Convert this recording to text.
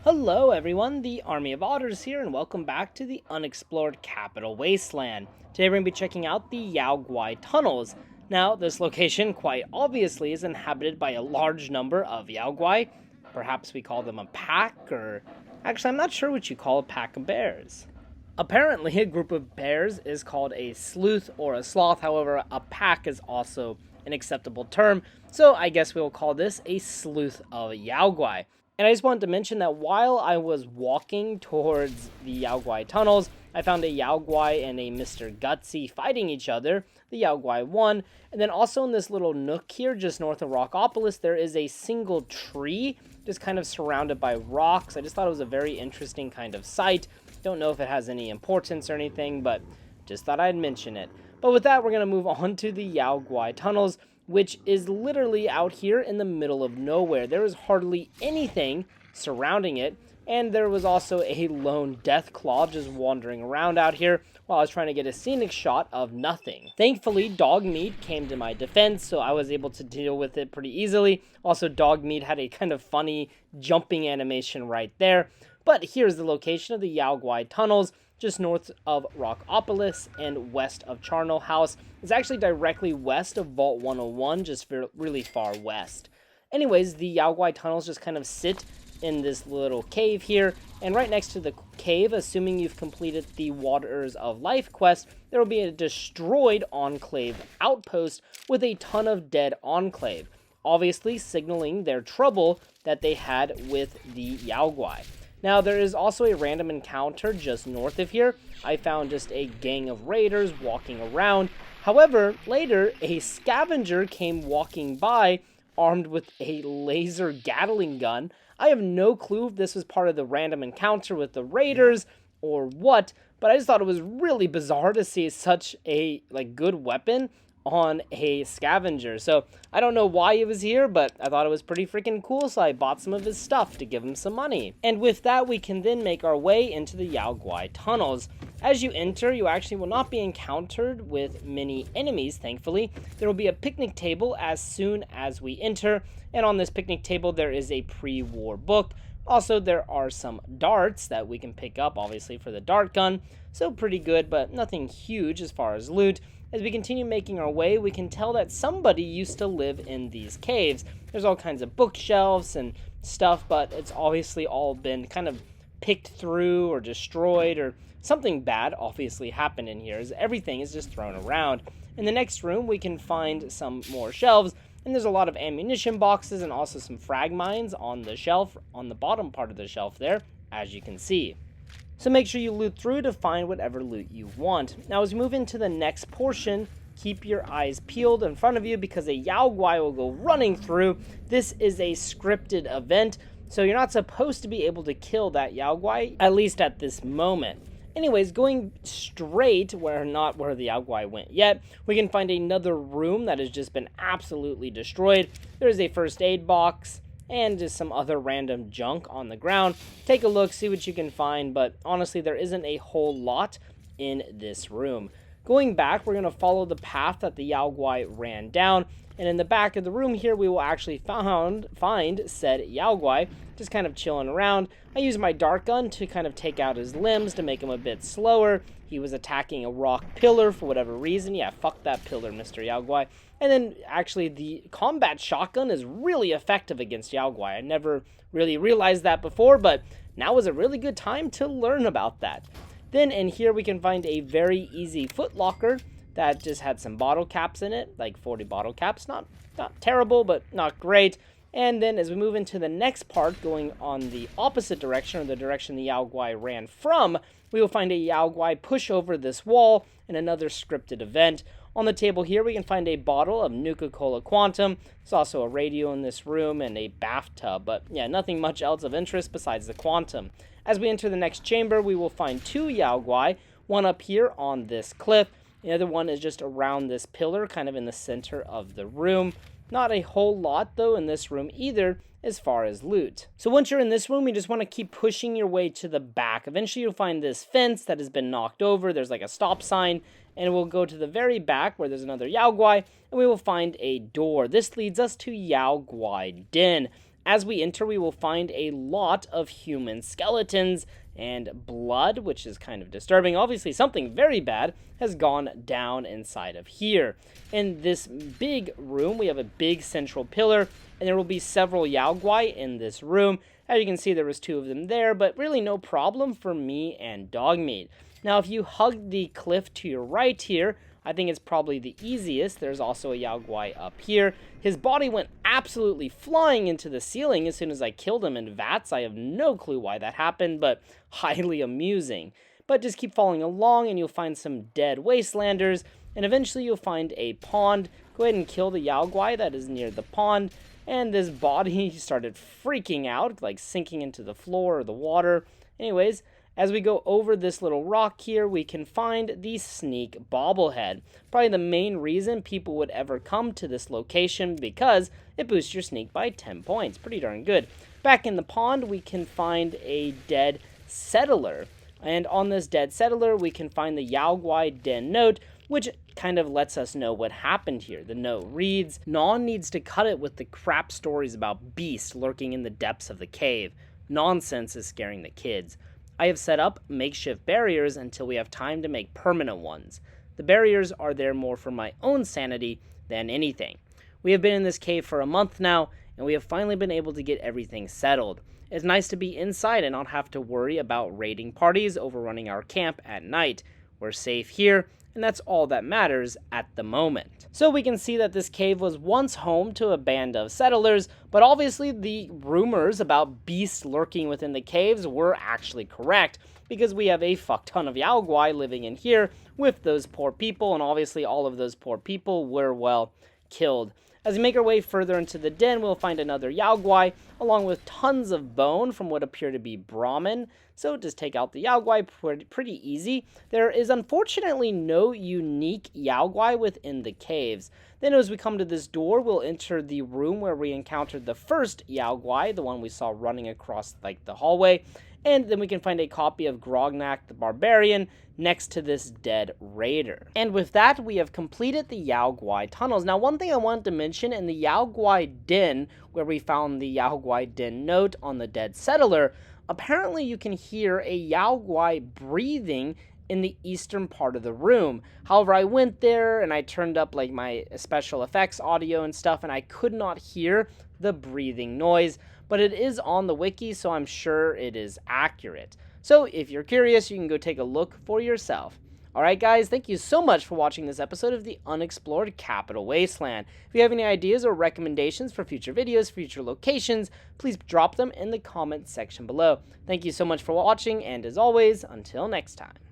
Hello everyone, the Army of Otters here, and welcome back to the Unexplored Capital Wasteland. Today we're going to be checking out the Yao Guai Tunnels. Now, this location, quite obviously, is inhabited by a large number of Yao Guai. Perhaps we call them a pack, or... Actually, I'm not sure what you call a pack of bears. Apparently, a group of bears is called a sleuth or a sloth, however, a pack is also an acceptable term, so I guess we'll call this a sleuth of Yao Guai. And I just wanted to mention that while I was walking towards the Yao Guai Tunnels, I found a Yao Guai and a Mr. Gutsy fighting each other. The Yao Guai won. And then also in this little nook here, just north of Rockopolis, there is a single tree, just kind of surrounded by rocks. I just thought it was a very interesting kind of sight. Don't know if it has any importance or anything, but just thought I'd mention it. But with that, we're going to move on to the Yao Guai Tunnels, which is literally out here in the middle of nowhere. There is hardly anything surrounding it, and there was also a lone Deathclaw just wandering around out here while I was trying to get a scenic shot of nothing. Thankfully, Dogmeat came to my defense, so I was able to deal with it pretty easily. Also, Dogmeat had a kind of funny jumping animation right there. But here's the location of the Yao Guai Tunnels, just north of Rockopolis and west of Charnel House. It's actually directly west of Vault 101, just really far west. Anyways, the Yao Guai Tunnels just kind of sit in this little cave here, and right next to the cave, assuming you've completed the Waters of Life quest, there will be a destroyed Enclave outpost with a ton of dead Enclave, obviously signaling their trouble that they had with the Yao Guai. Now, there is also a random encounter just north of here. I found just a gang of raiders walking around. However, later, a scavenger came walking by armed with a laser Gatling gun. I have no clue if this was part of the random encounter with the raiders or what, but I just thought it was really bizarre to see such a good weapon on a scavenger. So I don't know why he was here, but I thought it was pretty freaking cool, so I bought some of his stuff to give him some money. And with that, we can then make our way into the Yao Guai Tunnels. As you enter, you actually will not be encountered with many enemies, thankfully. There will be a picnic table as soon as we enter, and on this picnic table there is a pre-war book. Also, there are some darts that we can pick up, obviously, for the dart gun. So pretty good, but nothing huge as far as loot. As we continue making our way, we can tell that somebody used to live in these caves. There's all kinds of bookshelves and stuff, but it's obviously all been kind of picked through or destroyed, or something bad obviously happened in here, as everything is just thrown around. In the next room, we can find some more shelves, and there's a lot of ammunition boxes and also some frag mines on the shelf, on the bottom part of the shelf there, as you can see. So make sure you loot through to find whatever loot you want. Now as we move into the next portion, keep your eyes peeled in front of you because a Yao Guai will go running through. This is a scripted event, so you're not supposed to be able to kill that Yao Guai, at least at this moment. Anyways, going straight, not where the Yao Guai went yet, we can find another room that has just been absolutely destroyed. There is a first aid box, and just some other random junk on the ground. Take a look, see what you can find, but honestly, there isn't a whole lot in this room. Going back, we're going to follow the path that the Yao Guai ran down, and in the back of the room here, we will actually find said Yao Guai, just kind of chilling around. I used my dart gun to kind of take out his limbs to make him a bit slower. He was attacking a rock pillar for whatever reason. Yeah, fuck that pillar, Mr. Yao Guai. And then, actually, the combat shotgun is really effective against Yao Guai. I never really realized that before, but now is a really good time to learn about that. Then, in here, we can find a very easy footlocker that just had some bottle caps in it, like 40 bottle caps. Not terrible, but not great. And then, as we move into the next part, going on the opposite direction, or the direction the Yao Guai ran from, we will find a Yao Guai push over this wall in another scripted event. On the table here, we can find a bottle of Nuka-Cola Quantum. There's also a radio in this room and a bathtub, but yeah, nothing much else of interest besides the Quantum. As we enter the next chamber, we will find two Yao Guai, one up here on this cliff. The other one is just around this pillar, kind of in the center of the room. Not a whole lot, though, in this room either, as far as loot. So once you're in this room, you just want to keep pushing your way to the back. Eventually, you'll find this fence that has been knocked over. There's like a stop sign, and we'll go to the very back where there's another Yao Guai, and we will find a door. This leads us to Yao Guai Den. As we enter, we will find a lot of human skeletons and blood, which is kind of disturbing. Obviously, something very bad has gone down inside of here. In this big room, we have a big central pillar, and there will be several Yao Guai in this room. As you can see, there was 2 of them there, but really no problem for me and Dogmeat. Now, if you hug the cliff to your right here, I think it's probably the easiest. There's also a Yao Guai up here. His body went absolutely flying into the ceiling as soon as I killed him in vats. I have no clue why that happened, but highly amusing. But just keep following along and you'll find some dead wastelanders, and eventually you'll find a pond. Go ahead and kill the Yao Guai that is near the pond, and this body started freaking out, like sinking into the floor or the water. Anyways, as we go over this little rock here, we can find the sneak bobblehead. Probably the main reason people would ever come to this location, because it boosts your sneak by 10 points. Pretty darn good. Back in the pond, we can find a dead settler. And on this dead settler, we can find the Yao Guai Den note, which kind of lets us know what happened here. The note reads, "Non needs to cut it with the crap stories about beasts lurking in the depths of the cave. Nonsense is scaring the kids. I have set up makeshift barriers until we have time to make permanent ones. The barriers are there more for my own sanity than anything. We have been in this cave for a month now, and we have finally been able to get everything settled. It's nice to be inside and not have to worry about raiding parties overrunning our camp at night. We're safe here, and that's all that matters at the moment." So we can see that this cave was once home to a band of settlers, but obviously the rumors about beasts lurking within the caves were actually correct, because we have a fuck ton of Yao Guai living in here with those poor people, and obviously all of those poor people were, well, killed. As we make our way further into the den, we'll find another Yao Guai, along with tons of bone from what appear to be Brahmin. So just take out the Yao Guai pretty easy. There is unfortunately no unique Yao Guai within the caves. Then as we come to this door, we'll enter the room where we encountered the first Yao Guai, the one we saw running across like the hallway. And then we can find a copy of Grognak the Barbarian next to this dead raider. And with that, we have completed the Yao Guai Tunnels. Now, one thing I wanted to mention, in the Yao Guai Den, where we found the Yao Guai Den note on the dead settler, apparently you can hear a Yao Guai breathing in the eastern part of the room. However, I went there and I turned up like my special effects audio and stuff, and I could not hear the breathing noise, but it is on the wiki, so I'm sure it is accurate. So if you're curious, you can go take a look for yourself. Alright guys, thank you so much for watching this episode of the Unexplored Capital Wasteland. If you have any ideas or recommendations for future videos, future locations, please drop them in the comments section below. Thank you so much for watching, and as always, until next time.